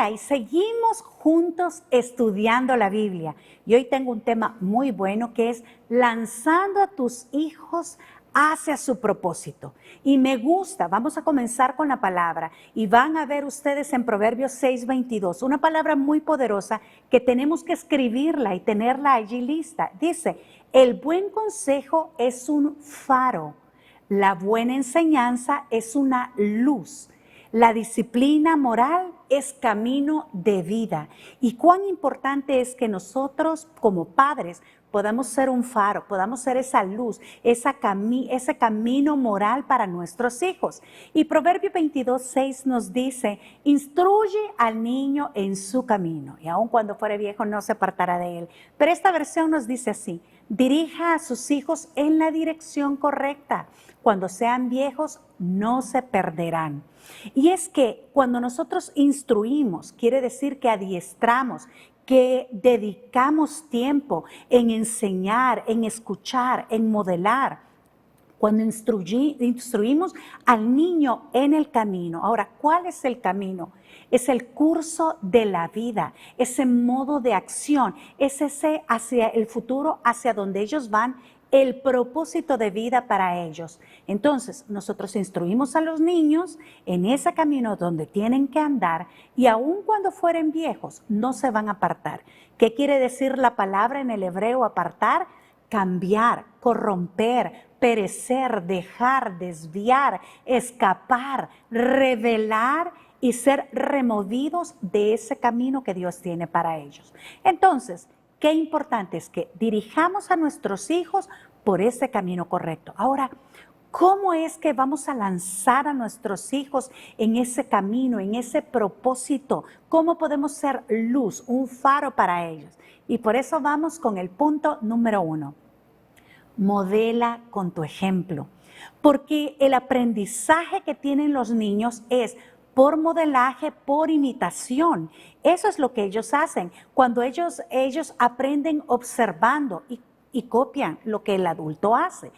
Hola, y seguimos juntos estudiando la Biblia. Y hoy tengo un tema muy bueno que es lanzando a tus hijos hacia su propósito. Y me gusta, vamos a comenzar con la palabra y van a ver ustedes en Proverbios 6:22, una palabra muy poderosa que tenemos que escribirla y tenerla allí lista. Dice, el buen consejo es un faro, la buena enseñanza es una luz. La disciplina moral es camino de vida. Y cuán importante es que nosotros como padres podamos ser un faro, podamos ser esa luz, ese camino moral para nuestros hijos. Y Proverbio 22:6 nos dice, instruye al niño en su camino, y aun cuando fuere viejo no se apartará de él. Pero esta versión nos dice así, dirija a sus hijos en la dirección correcta. Cuando sean viejos no se perderán. Y es que cuando nosotros instruimos, quiere decir que adiestramos, que dedicamos tiempo en enseñar, en escuchar, en modelar. Cuando instruimos al niño en el camino. Ahora, ¿cuál es el camino? Es el curso de la vida, ese modo de acción, es ese hacia el futuro, hacia donde ellos van, el propósito de vida para ellos. Entonces, nosotros instruimos a los niños en ese camino donde tienen que andar y aun cuando fueren viejos, no se van a apartar. ¿Qué quiere decir la palabra en el hebreo apartar? Cambiar, corromper, perecer, dejar, desviar, escapar, revelar y ser removidos de ese camino que Dios tiene para ellos. Entonces, qué importante es que dirijamos a nuestros hijos por ese camino correcto. Ahora, ¿cómo es que vamos a lanzar a nuestros hijos en ese camino, en ese propósito? ¿Cómo podemos ser luz, un faro para ellos? Y por eso vamos con el punto número 1. Modela con tu ejemplo, porque el aprendizaje que tienen los niños es por modelaje, por imitación. Eso es lo que ellos hacen. Cuando ellos aprenden observando y copian lo que el adulto hace.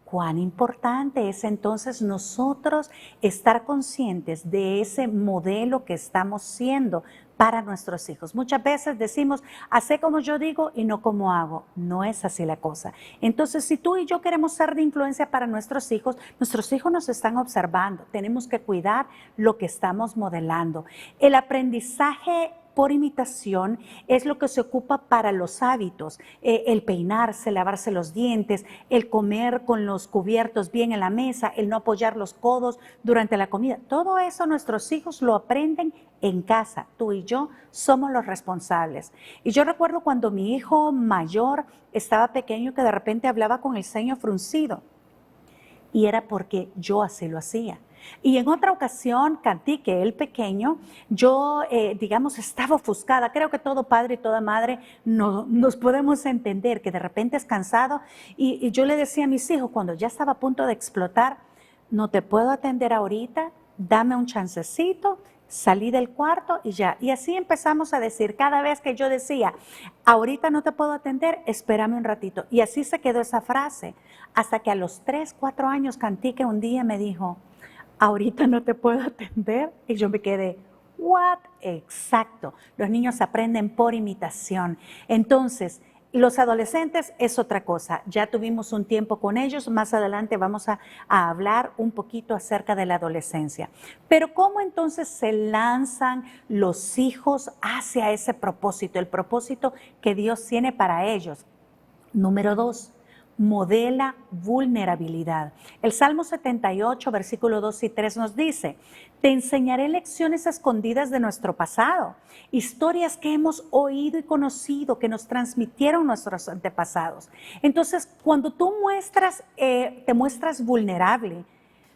Cuán importante es entonces nosotros estar conscientes de ese modelo que estamos siendo para nuestros hijos. Muchas veces decimos, hace como yo digo y no como hago. No es así la cosa. Entonces, si tú y yo queremos ser de influencia para nuestros hijos nos están observando. Tenemos que cuidar lo que estamos modelando. El aprendizaje por imitación es lo que se ocupa para los hábitos, el peinarse, lavarse los dientes, el comer con los cubiertos bien en la mesa, el no apoyar los codos durante la comida. Todo eso nuestros hijos lo aprenden en casa. Tú y yo somos los responsables. Y yo recuerdo cuando mi hijo mayor estaba pequeño que de repente hablaba con el ceño fruncido. Y era porque yo así lo hacía. Y en otra ocasión, Cantique, el pequeño, yo, estaba ofuscada. Creo que todo padre y toda madre nos podemos entender que de repente es cansado. Y yo le decía a mis hijos, cuando ya estaba a punto de explotar, no te puedo atender ahorita, dame un chancecito. Salí del cuarto y ya. Y así empezamos a decir, cada vez que yo decía, ahorita no te puedo atender, espérame un ratito. Y así se quedó esa frase. Hasta que a los 3, 4 años, Cantique un día me dijo, ahorita no te puedo atender. Y yo me quedé, ¿what? Exacto. Los niños aprenden por imitación. Entonces, los adolescentes es otra cosa. Ya tuvimos un tiempo con ellos. Más adelante vamos a hablar un poquito acerca de la adolescencia. Pero ¿cómo entonces se lanzan los hijos hacia ese propósito? El propósito que Dios tiene para ellos. Número 2. Modela vulnerabilidad. El Salmo 78, versículo 2 y 3 nos dice, te enseñaré lecciones escondidas de nuestro pasado, historias que hemos oído y conocido, que nos transmitieron nuestros antepasados. Entonces, cuando tú te muestras vulnerable,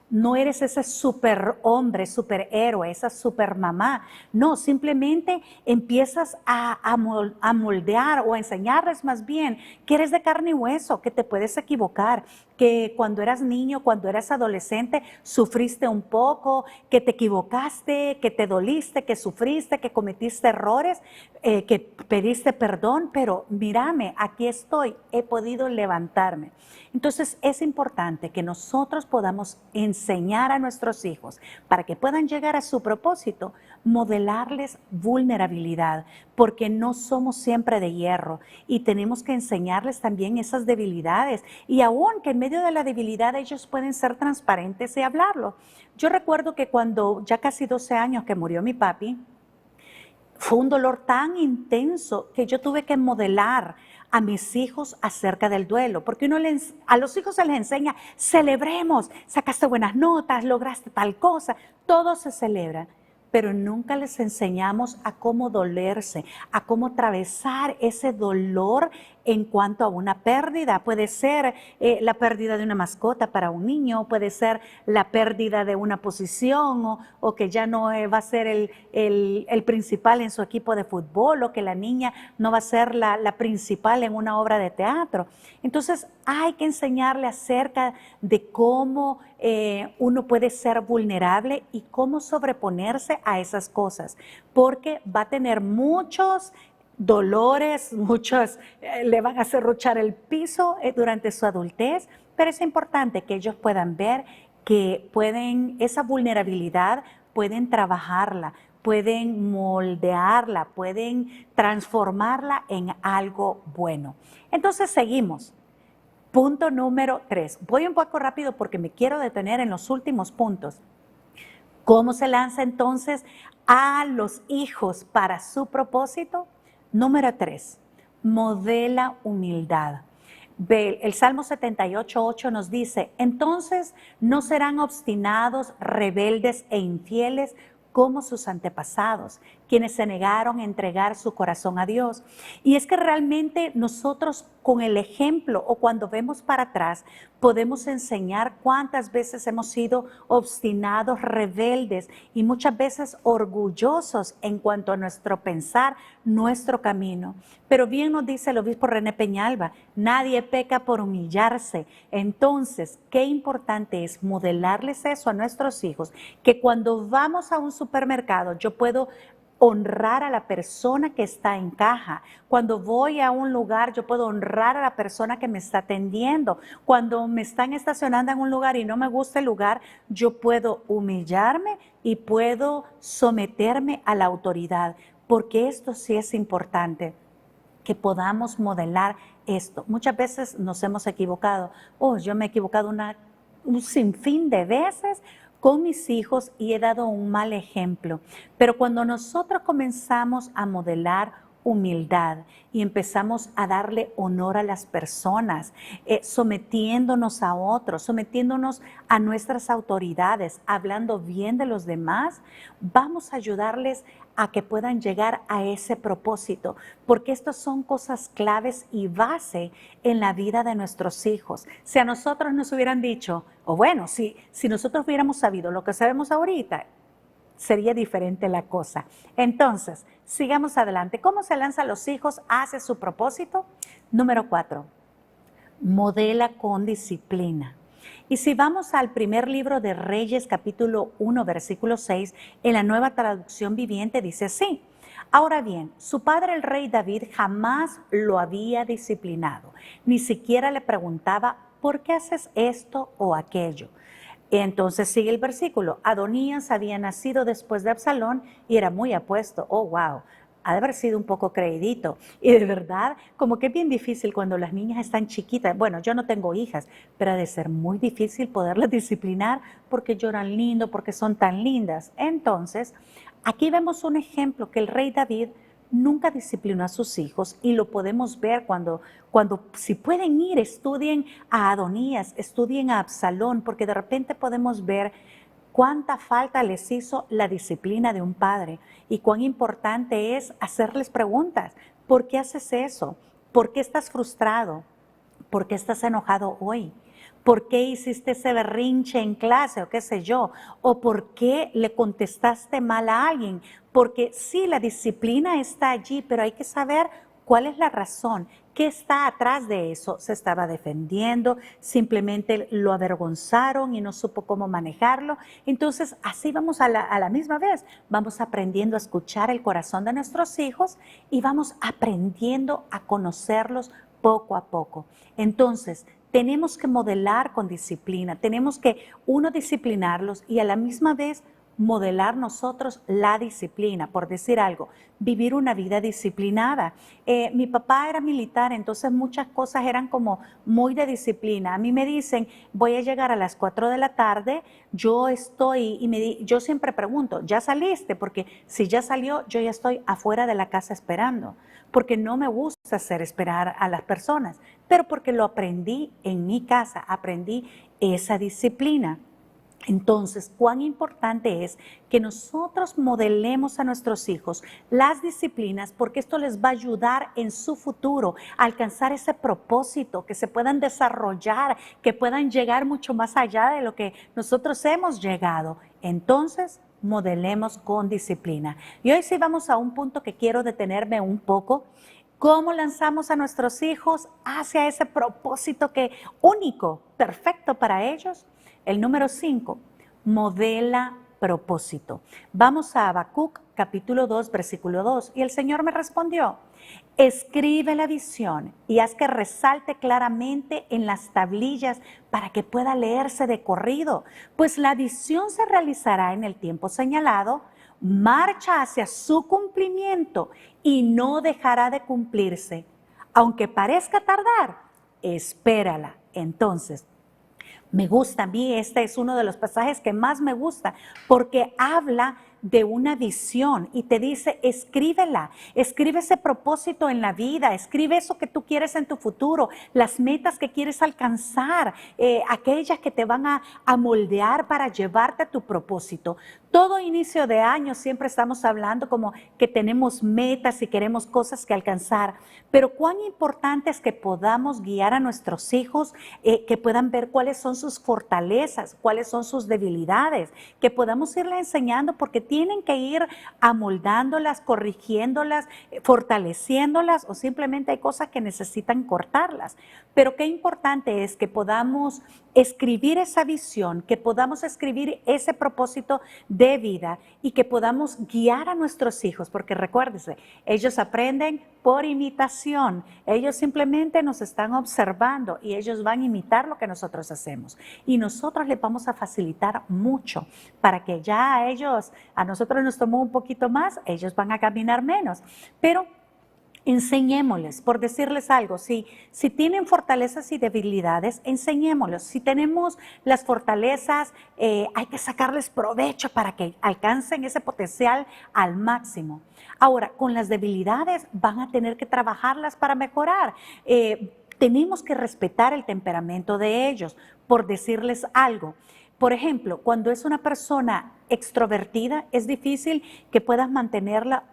no eres ese superhombre, superhéroe, esa supermamá. No, simplemente empiezas a moldear o a enseñarles más bien que eres de carne y hueso, que te puedes equivocar, que cuando eras niño, cuando eras adolescente, sufriste un poco, que te equivocaste, que te doliste, que sufriste, que cometiste errores, que pediste perdón, pero mírame, aquí estoy, he podido levantarme. Entonces es importante que nosotros podamos enseñar a nuestros hijos para que puedan llegar a su propósito, modelarles vulnerabilidad, porque no somos siempre de hierro y tenemos que enseñarles también esas debilidades. Y aún que en medio de la debilidad ellos pueden ser transparentes y hablarlo. Yo recuerdo que cuando ya casi 12 años que murió mi papi, fue un dolor tan intenso que yo tuve que modelar a mis hijos acerca del duelo, porque a los hijos se les enseña, celebremos, sacaste buenas notas, lograste tal cosa, todo se celebra, pero nunca les enseñamos a cómo dolerse, a cómo atravesar ese dolor en cuanto a una pérdida. Puede ser la pérdida de una mascota para un niño, puede ser la pérdida de una posición o que ya no va a ser el principal en su equipo de fútbol o que la niña no va a ser la principal en una obra de teatro. Entonces hay que enseñarle acerca de cómo uno puede ser vulnerable y cómo sobreponerse a esas cosas, porque va a tener muchos dolores, muchos le van a serruchar el piso durante su adultez, pero es importante que ellos puedan ver que esa vulnerabilidad pueden trabajarla, pueden moldearla, pueden transformarla en algo bueno. Entonces seguimos. Punto número 3. Voy un poco rápido porque me quiero detener en los últimos puntos. ¿Cómo se lanza entonces a los hijos para su propósito? Número 3, modela humildad. El Salmo 78:8 nos dice, entonces no serán obstinados, rebeldes e infieles como sus antepasados, quienes se negaron a entregar su corazón a Dios. Y es que realmente nosotros con el ejemplo o cuando vemos para atrás podemos enseñar cuántas veces hemos sido obstinados, rebeldes y muchas veces orgullosos en cuanto a nuestro pensar, nuestro camino. Pero bien nos dice el obispo René Peñalba, nadie peca por humillarse. Entonces, qué importante es modelarles eso a nuestros hijos, que cuando vamos a un supermercado yo puedo honrar a la persona que está en caja. Cuando voy a un lugar, yo puedo honrar a la persona que me está atendiendo. Cuando me están estacionando en un lugar y no me gusta el lugar, yo puedo humillarme y puedo someterme a la autoridad, porque esto sí es importante, que podamos modelar esto. Muchas veces nos hemos equivocado. Yo me he equivocado un sinfín de veces con mis hijos y he dado un mal ejemplo. Pero cuando nosotros comenzamos a modelar humildad y empezamos a darle honor a las personas, sometiéndonos a otros, sometiéndonos a nuestras autoridades, hablando bien de los demás, vamos a ayudarles a que puedan llegar a ese propósito, porque estas son cosas claves y base en la vida de nuestros hijos. Si a nosotros nos hubieran dicho, si nosotros hubiéramos sabido lo que sabemos ahorita, sería diferente la cosa. Entonces, sigamos adelante. ¿Cómo se lanzan los hijos hacia su propósito? Número 4, modela con disciplina. Y si vamos al primer libro de Reyes, capítulo 1, versículo 6, en la Nueva Traducción Viviente dice así: ahora bien, su padre el rey David jamás lo había disciplinado, ni siquiera le preguntaba, ¿por qué haces esto o aquello? Entonces sigue el versículo, Adonías había nacido después de Absalón y era muy apuesto. Oh, wow, ha de haber sido un poco creidito. Y de verdad, como que es bien difícil cuando las niñas están chiquitas. Bueno, yo no tengo hijas, pero ha de ser muy difícil poderlas disciplinar porque lloran lindo, porque son tan lindas. Entonces, aquí vemos un ejemplo que el rey David nunca disciplinó a sus hijos y lo podemos ver cuando si pueden ir, estudien a Adonías, estudien a Absalón, porque de repente podemos ver cuánta falta les hizo la disciplina de un padre y cuán importante es hacerles preguntas. ¿Por qué haces eso? ¿Por qué estás frustrado? ¿Por qué estás enojado hoy? ¿Por qué hiciste ese berrinche en clase o qué sé yo? ¿O por qué le contestaste mal a alguien? Porque sí, la disciplina está allí, pero hay que saber cuál es la razón. ¿Qué está atrás de eso? ¿Se estaba defendiendo? ¿Simplemente lo avergonzaron y no supo cómo manejarlo? Entonces, así vamos a la misma vez. Vamos aprendiendo a escuchar el corazón de nuestros hijos y vamos aprendiendo a conocerlos poco a poco. Entonces, tenemos que modelar con disciplina, tenemos que disciplinarlos y a la misma vez modelar nosotros la disciplina, por decir algo, vivir una vida disciplinada. Mi papá era militar, entonces muchas cosas eran como muy de disciplina. A mí me dicen, voy a llegar a las 4 de la tarde, yo estoy, yo siempre pregunto, ¿ya saliste? Porque si ya salió, yo ya estoy afuera de la casa esperando, porque no me gusta hacer esperar a las personas, pero porque lo aprendí en mi casa, aprendí esa disciplina. Entonces, cuán importante es que nosotros modelemos a nuestros hijos las disciplinas, porque esto les va a ayudar en su futuro a alcanzar ese propósito, que se puedan desarrollar, que puedan llegar mucho más allá de lo que nosotros hemos llegado. Entonces, modelemos con disciplina. Y hoy sí vamos a un punto que quiero detenerme un poco. ¿Cómo lanzamos a nuestros hijos hacia ese propósito que único, perfecto para ellos? El número 5, modela propósito. Vamos a Habacuc, capítulo 2, versículo 2. Y el Señor me respondió, escribe la visión y haz que resalte claramente en las tablillas para que pueda leerse de corrido, pues la visión se realizará en el tiempo señalado, marcha hacia su cumplimiento y no dejará de cumplirse. Aunque parezca tardar, espérala. Entonces, me gusta a mí, este es uno de los pasajes que más me gusta, porque habla de una visión y te dice, escríbela, escribe ese propósito en la vida, escribe eso que tú quieres en tu futuro, las metas que quieres alcanzar, aquellas que te van a moldear para llevarte a tu propósito. Todo inicio de año siempre estamos hablando como que tenemos metas y queremos cosas que alcanzar, pero cuán importante es que podamos guiar a nuestros hijos, que puedan ver cuáles son sus fortalezas, cuáles son sus debilidades, que podamos irle enseñando porque tienen que ir amoldándolas, corrigiéndolas, fortaleciéndolas o simplemente hay cosas que necesitan cortarlas. Pero qué importante es que podamos escribir esa visión, que podamos escribir ese propósito de vida y que podamos guiar a nuestros hijos, porque recuérdese, ellos aprenden por imitación, ellos simplemente nos están observando y ellos van a imitar lo que nosotros hacemos y nosotros les vamos a facilitar mucho para que ya a nosotros nos tomó un poquito más, ellos van a caminar menos, pero enseñémosles, por decirles algo, si tienen fortalezas y debilidades, enseñémosles. Si tenemos las fortalezas, hay que sacarles provecho para que alcancen ese potencial al máximo. Ahora, con las debilidades van a tener que trabajarlas para mejorar. Tenemos que respetar el temperamento de ellos, por decirles algo. Por ejemplo, cuando es una persona extrovertida, es difícil que puedas mantenerla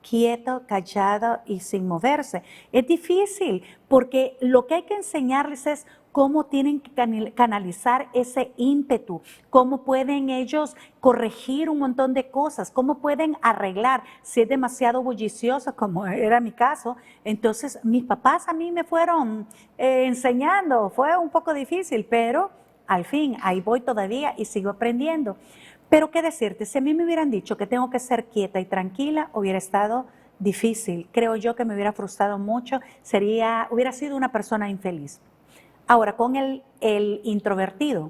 quieto, callado y sin moverse. Es difícil porque lo que hay que enseñarles es cómo tienen que canalizar ese ímpetu, cómo pueden ellos corregir un montón de cosas, cómo pueden arreglar. Si es demasiado bullicioso, como era mi caso, entonces mis papás a mí me fueron enseñando. Fue un poco difícil, pero al fin ahí voy todavía y sigo aprendiendo. Pero qué decirte, si a mí me hubieran dicho que tengo que ser quieta y tranquila, hubiera estado difícil. Creo yo que me hubiera frustrado mucho, hubiera sido una persona infeliz. Ahora, con el introvertido,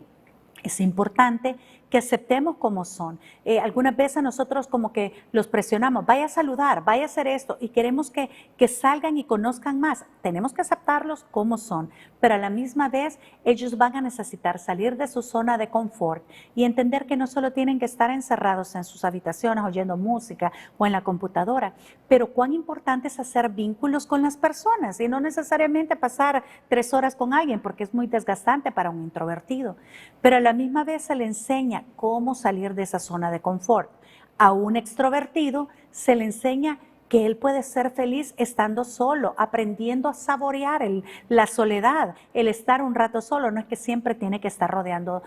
es importante que aceptemos como son. Algunas veces nosotros como que los presionamos, vaya a saludar, vaya a hacer esto y queremos que salgan y conozcan más. Tenemos que aceptarlos como son, pero a la misma vez ellos van a necesitar salir de su zona de confort y entender que no solo tienen que estar encerrados en sus habitaciones oyendo música o en la computadora, pero cuán importante es hacer vínculos con las personas y no necesariamente pasar 3 horas con alguien porque es muy desgastante para un introvertido, pero a la misma vez se le enseña cómo salir de esa zona de confort. A un extrovertido se le enseña que él puede ser feliz estando solo, aprendiendo a saborear la soledad, el estar un rato solo, no es que siempre tiene que estar rodeado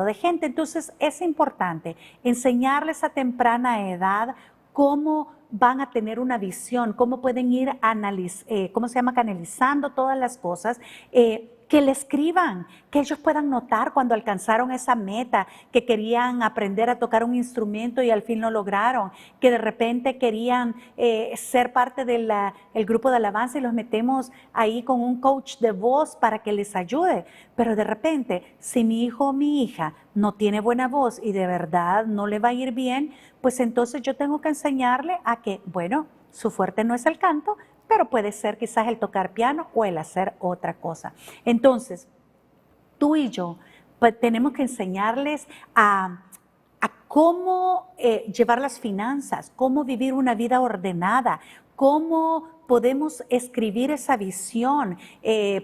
de gente. Entonces es importante enseñarles a temprana edad cómo van a tener una visión, cómo pueden ir canalizando todas las cosas, que le escriban, que ellos puedan notar cuando alcanzaron esa meta, que querían aprender a tocar un instrumento y al fin lo lograron, que de repente querían ser parte del grupo de alabanza y los metemos ahí con un coach de voz para que les ayude. Pero de repente, si mi hijo o mi hija no tiene buena voz y de verdad no le va a ir bien, pues entonces yo tengo que enseñarle a que, bueno, su fuerte no es el canto, pero puede ser quizás el tocar piano o el hacer otra cosa. Entonces, tú y yo pues, tenemos que enseñarles a cómo llevar las finanzas, cómo vivir una vida ordenada, cómo podemos escribir esa visión.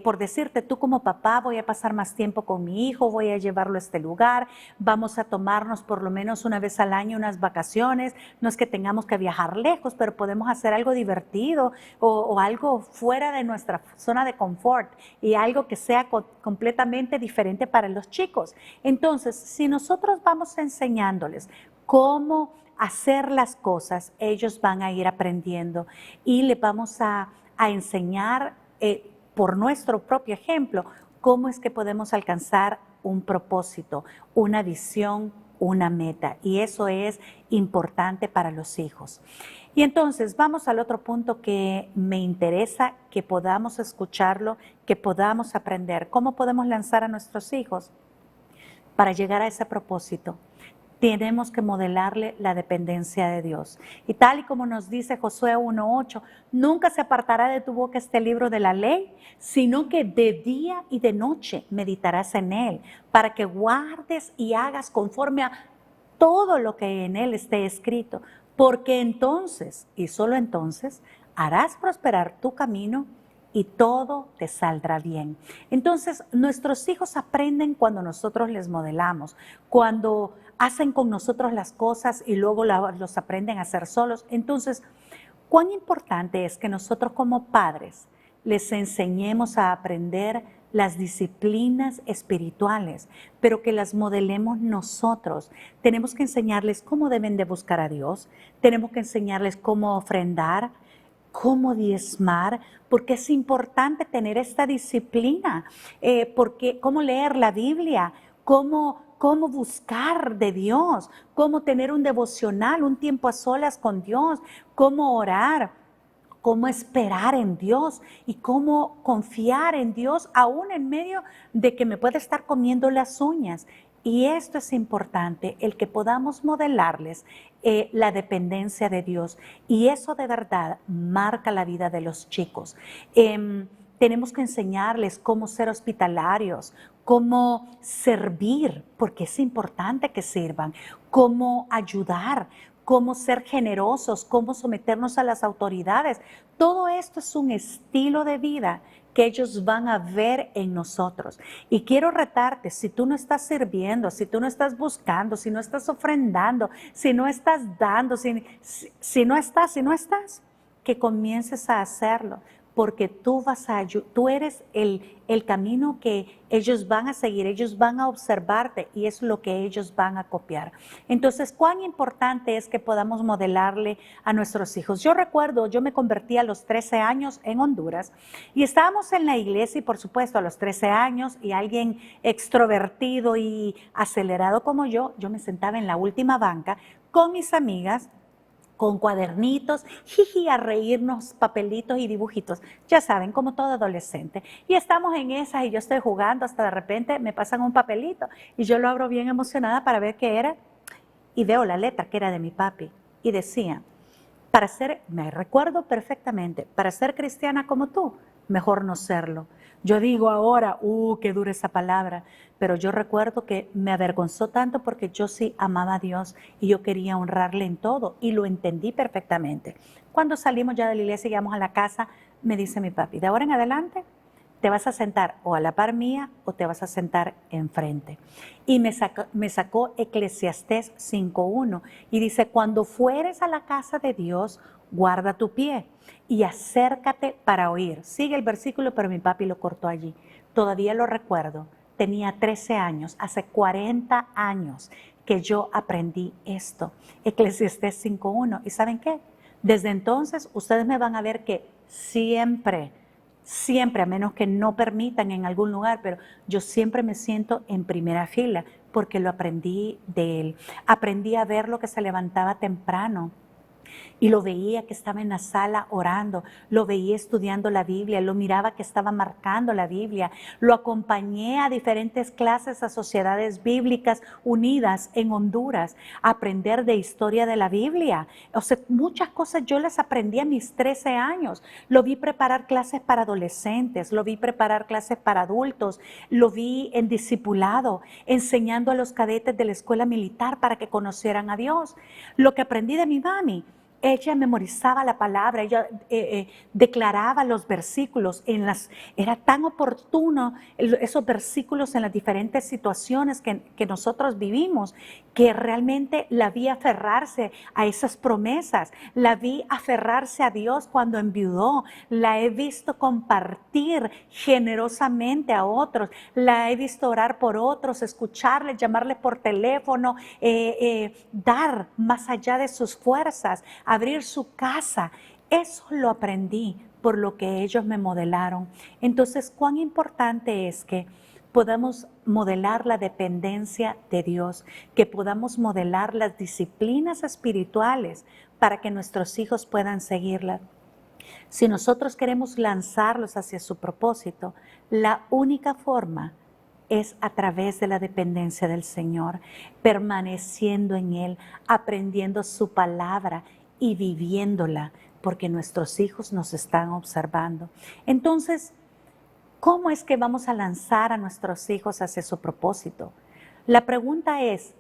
Por decirte, tú como papá, voy a pasar más tiempo con mi hijo, voy a llevarlo a este lugar, vamos a tomarnos por lo menos una vez al año unas vacaciones. No es que tengamos que viajar lejos, pero podemos hacer algo divertido o algo fuera de nuestra zona de confort y algo que sea completamente diferente para los chicos. Entonces, si nosotros vamos enseñándoles cómo hacer las cosas, ellos van a ir aprendiendo y les vamos a enseñar por nuestro propio ejemplo cómo es que podemos alcanzar un propósito, una visión, una meta, y eso es importante para los hijos. Y entonces vamos al otro punto que me interesa que podamos escucharlo, que podamos aprender. ¿Cómo podemos lanzar a nuestros hijos para llegar a ese propósito? Tenemos que modelarle la dependencia de Dios. Y tal y como nos dice Josué 1:8, nunca se apartará de tu boca este libro de la ley, sino que de día y de noche meditarás en él, para que guardes y hagas conforme a todo lo que en él esté escrito, porque entonces, y solo entonces, harás prosperar tu camino y todo te saldrá bien. Entonces, nuestros hijos aprenden cuando nosotros les modelamos, cuando hacen con nosotros las cosas y luego los aprenden a hacer solos. Entonces, cuán importante es que nosotros como padres les enseñemos a aprender las disciplinas espirituales, pero que las modelemos nosotros. Tenemos que enseñarles cómo deben de buscar a Dios, tenemos que enseñarles cómo ofrendar, cómo diezmar, porque es importante tener esta disciplina, porque cómo leer la Biblia, cómo buscar de Dios, cómo tener un devocional, un tiempo a solas con Dios, cómo orar, cómo esperar en Dios y cómo confiar en Dios aún en medio de que me pueda estar comiendo las uñas. Y esto es importante, el que podamos modelarles la dependencia de Dios. Y eso de verdad marca la vida de los chicos. Tenemos que enseñarles cómo ser hospitalarios, cómo servir, porque es importante que sirvan, cómo ayudar, cómo ser generosos, cómo someternos a las autoridades. Todo esto es un estilo de vida que ellos van a ver en nosotros. Y quiero retarte, si tú no estás sirviendo, si tú no estás buscando, si no estás ofrendando, si no estás dando, si no estás, que comiences a hacerlo, porque tú eres el camino que ellos van a seguir, ellos van a observarte y es lo que ellos van a copiar. Entonces, cuán importante es que podamos modelarle a nuestros hijos. Yo recuerdo, yo me convertí a los 13 años en Honduras y estábamos en la iglesia y por supuesto a los 13 años y alguien extrovertido y acelerado como yo me sentaba en la última banca con mis amigas, con cuadernitos, jiji, a reírnos, papelitos y dibujitos, ya saben, como todo adolescente. Y estamos en esas y yo estoy jugando, hasta de repente me pasan un papelito y yo lo abro bien emocionada para ver qué era y veo la letra que era de mi papi y decía, me recuerdo perfectamente, para ser cristiana como tú, mejor no serlo. Yo digo ahora, qué dura esa palabra, pero yo recuerdo que me avergonzó tanto porque yo sí amaba a Dios y yo quería honrarle en todo y lo entendí perfectamente. Cuando salimos ya de la iglesia y llegamos a la casa, me dice mi papi, de ahora en adelante te vas a sentar o a la par mía o te vas a sentar enfrente. Y me sacó Eclesiastés 5:1 y dice, cuando fueres a la casa de Dios, guarda tu pie y acércate para oír. Sigue el versículo, pero mi papi lo cortó allí. Todavía lo recuerdo, tenía 13 años, hace 40 años que yo aprendí esto, Eclesiastés 5:1. ¿Y saben qué? Desde entonces ustedes me van a ver que siempre siempre, a menos que no permitan en algún lugar, pero yo siempre me siento en primera fila porque lo aprendí de él. Aprendí a verlo que se levantaba temprano y lo veía que estaba en la sala orando, lo veía estudiando la Biblia, lo miraba que estaba marcando la Biblia, lo acompañé a diferentes clases a sociedades bíblicas unidas en Honduras, a aprender de historia de la Biblia. O sea, muchas cosas yo las aprendí a mis 13 años. Lo vi preparar clases para adolescentes, lo vi preparar clases para adultos, lo vi en discipulado, enseñando a los cadetes de la escuela militar para que conocieran a Dios. Lo que aprendí de mi mami, ella memorizaba la palabra, ella declaraba los versículos, era tan oportuno esos versículos en las diferentes situaciones que nosotros vivimos, que realmente la vi aferrarse a esas promesas, la vi aferrarse a Dios cuando enviudó, la he visto compartir generosamente a otros, la he visto orar por otros, escucharles, llamarles por teléfono, dar más allá de sus fuerzas, abrir su casa. Eso lo aprendí por lo que ellos me modelaron. Entonces, cuán importante es que podamos modelar la dependencia de Dios, que podamos modelar las disciplinas espirituales para que nuestros hijos puedan seguirlas. Si nosotros queremos lanzarlos hacia su propósito, la única forma es a través de la dependencia del Señor, permaneciendo en Él, aprendiendo su palabra y viviéndola, porque nuestros hijos nos están observando. Entonces, ¿cómo es que vamos a lanzar a nuestros hijos hacia su propósito? La pregunta es,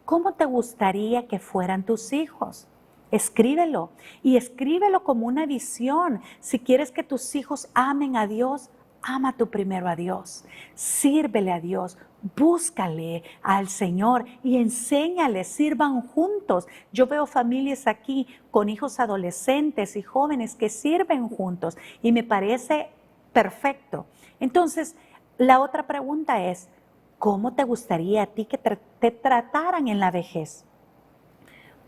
¿cómo te gustaría que fueran tus hijos? Escríbelo y escríbelo como una visión. Si quieres que tus hijos amen a Dios, ama tú primero a Dios, sírvele a Dios, búscale al Señor y enséñale, sirvan juntos. Yo veo familias aquí con hijos adolescentes y jóvenes que sirven juntos y me parece perfecto. Entonces, la otra pregunta es, ¿cómo te gustaría a ti que te trataran en la vejez?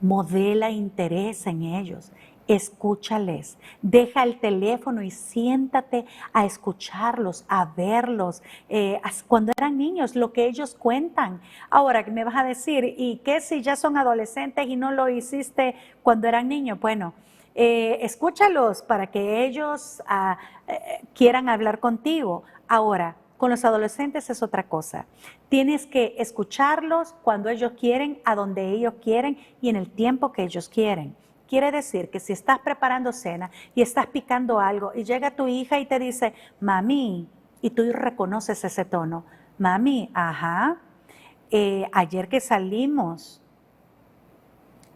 Modela interés en ellos, escúchales, deja el teléfono y siéntate a escucharlos, a verlos, cuando eran niños, lo que ellos cuentan. Ahora, ¿qué me vas a decir? ¿Y qué si ya son adolescentes y no lo hiciste cuando eran niños? Bueno, escúchalos para que ellos quieran hablar contigo. Ahora, con los adolescentes es otra cosa. Tienes que escucharlos cuando ellos quieren, a donde ellos quieren y en el tiempo que ellos quieren. Quiere decir que si estás preparando cena y estás picando algo y llega tu hija y te dice, mami, y tú reconoces ese tono, mami, ajá, ayer que salimos,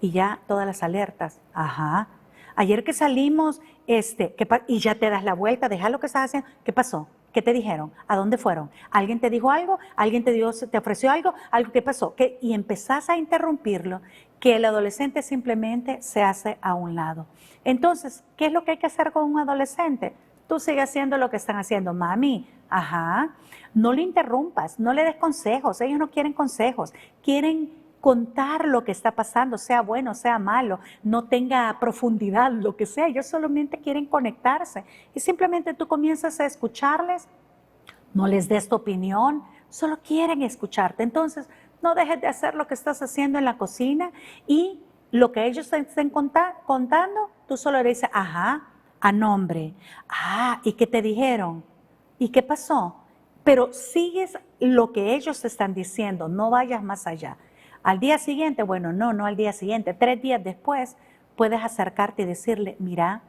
y ya todas las alertas, ajá, ayer que salimos, y ya te das la vuelta, deja lo que estás haciendo, ¿qué pasó? ¿Qué te dijeron? ¿A dónde fueron? ¿Alguien te dijo algo? ¿Alguien te ofreció algo? ¿Algo que pasó? Y empezás a interrumpirlo, que el adolescente simplemente se hace a un lado. Entonces, ¿qué es lo que hay que hacer con un adolescente? Tú sigue haciendo lo que están haciendo. Mami, ajá, no le interrumpas, no le des consejos. Ellos no quieren consejos, quieren contar lo que está pasando, sea bueno, sea malo, no tenga profundidad, lo que sea. Ellos solamente quieren conectarse y simplemente tú comienzas a escucharles, no les des tu opinión, solo quieren escucharte. Entonces, no dejes de hacer lo que estás haciendo en la cocina y lo que ellos te estén contando, tú solo le dices, ajá, a nombre. Ah, ¿y qué te dijeron? ¿Y qué pasó? Pero sigues lo que ellos te están diciendo, no vayas más allá. Al día siguiente, bueno, no al día siguiente, 3 días después, puedes acercarte y decirle, mira,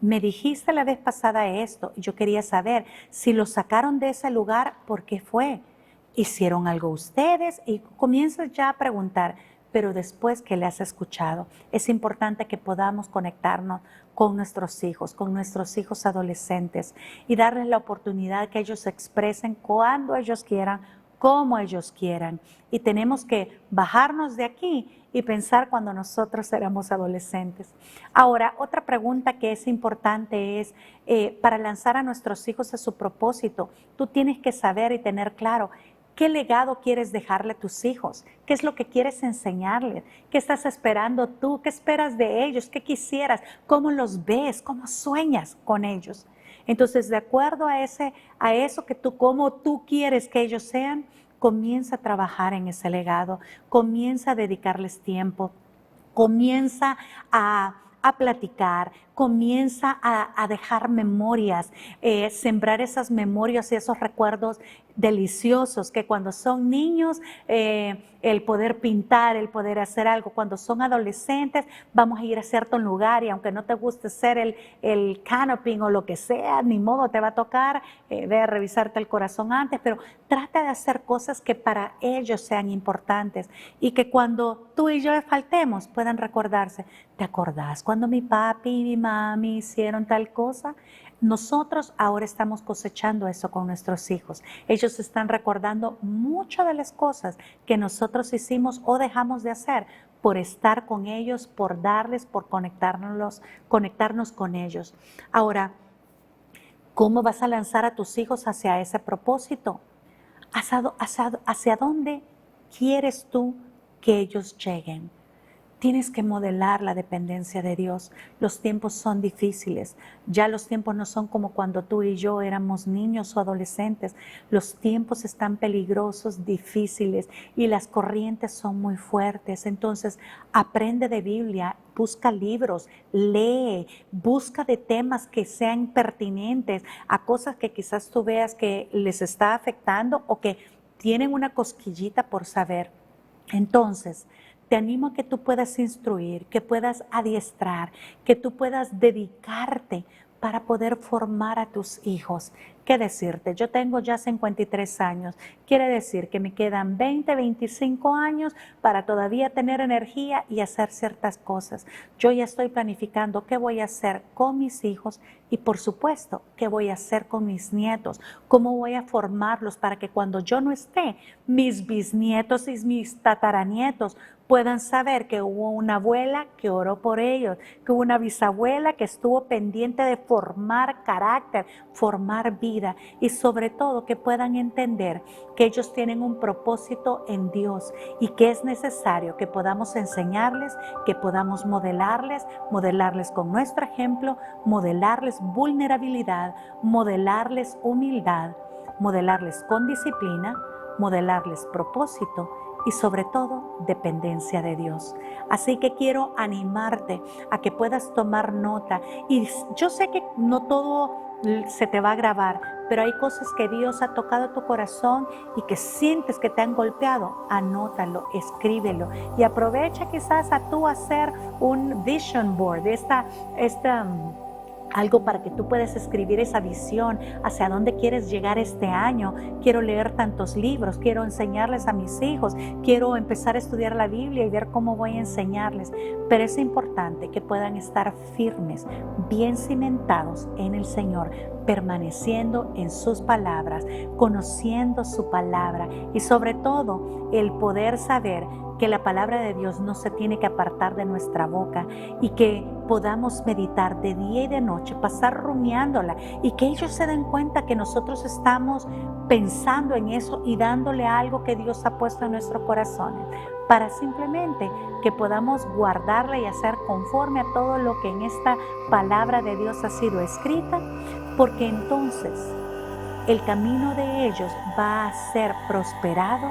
me dijiste la vez pasada esto, y yo quería saber si lo sacaron de ese lugar, ¿por qué fue? ¿Hicieron algo ustedes? Y comienzas ya a preguntar, pero después que le has escuchado, es importante que podamos conectarnos con nuestros hijos adolescentes y darles la oportunidad que ellos se expresen cuando ellos quieran, como ellos quieran. Y tenemos que bajarnos de aquí y pensar cuando nosotros éramos adolescentes. Ahora, otra pregunta que es importante es, para lanzar a nuestros hijos a su propósito, tú tienes que saber y tener claro qué legado quieres dejarle a tus hijos, qué es lo que quieres enseñarles, qué estás esperando tú, qué esperas de ellos, qué quisieras, cómo los ves, cómo sueñas con ellos. Entonces, de acuerdo a eso que como tú quieres que ellos sean, comienza a trabajar en ese legado, comienza a dedicarles tiempo, comienza a platicar, comienza a dejar memorias, sembrar esas memorias y esos recuerdos deliciosos que cuando son niños, el poder pintar, el poder hacer algo, cuando son adolescentes, vamos a ir a cierto lugar y aunque no te guste ser el canoping o lo que sea, ni modo, te va a tocar, ve a revisarte el corazón antes, pero trata de hacer cosas que para ellos sean importantes y que cuando tú y yo faltemos puedan recordarse. ¿Te acordás cuando mi papi y mi mami hicieron tal cosa? Nosotros ahora estamos cosechando eso con nuestros hijos. Ellos están recordando muchas de las cosas que nosotros hicimos o dejamos de hacer por estar con ellos, por darles, por conectarnos con ellos. Ahora, ¿cómo vas a lanzar a tus hijos hacia ese propósito? ¿Hacia dónde quieres tú que ellos lleguen? Tienes que modelar la dependencia de Dios. Los tiempos son difíciles. Ya los tiempos no son como cuando tú y yo éramos niños o adolescentes. Los tiempos están peligrosos, difíciles y las corrientes son muy fuertes. Entonces, aprende de Biblia, busca libros, lee, busca de temas que sean pertinentes a cosas que quizás tú veas que les está afectando o que tienen una cosquillita por saber. Entonces, te animo a que tú puedas instruir, que puedas adiestrar, que tú puedas dedicarte para poder formar a tus hijos. ¿Qué decirte? Yo tengo ya 53 años. Quiere decir que me quedan 20, 25 años para todavía tener energía y hacer ciertas cosas. Yo ya estoy planificando qué voy a hacer con mis hijos y por supuesto qué voy a hacer con mis nietos, cómo voy a formarlos para que cuando yo no esté, mis bisnietos y mis tataranietos puedan saber que hubo una abuela que oró por ellos, que hubo una bisabuela que estuvo pendiente de formar carácter, formar vida y sobre todo que puedan entender que ellos tienen un propósito en Dios y que es necesario que podamos enseñarles, que podamos modelarles con nuestro ejemplo, modelarles vulnerabilidad, modelarles humildad, modelarles con disciplina, modelarles propósito y sobre todo dependencia de Dios. Así que quiero animarte a que puedas tomar nota y yo sé que no todo se te va a grabar, pero hay cosas que Dios ha tocado tu corazón y que sientes que te han golpeado, anótalo, escríbelo y aprovecha quizás a tú hacer un vision board, algo para que tú puedas escribir esa visión, hacia dónde quieres llegar este año. Quiero leer tantos libros, quiero enseñarles a mis hijos, quiero empezar a estudiar la Biblia y ver cómo voy a enseñarles. Pero es importante que puedan estar firmes, bien cimentados en el Señor, permaneciendo en sus palabras, conociendo su palabra y sobre todo el poder saber que la palabra de Dios no se tiene que apartar de nuestra boca y que podamos meditar de día y de noche, pasar rumiándola y que ellos se den cuenta que nosotros estamos pensando en eso y dándole algo que Dios ha puesto en nuestros corazones para simplemente que podamos guardarla y hacer conforme a todo lo que en esta palabra de Dios ha sido escrita, porque entonces el camino de ellos va a ser prosperado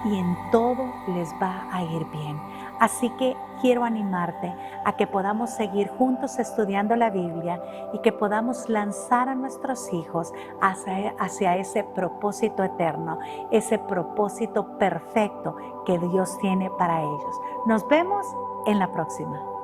y en todo les va a ir bien. Así que quiero animarte a que podamos seguir juntos estudiando la Biblia y que podamos lanzar a nuestros hijos hacia ese propósito eterno, ese propósito perfecto que Dios tiene para ellos. Nos vemos en la próxima.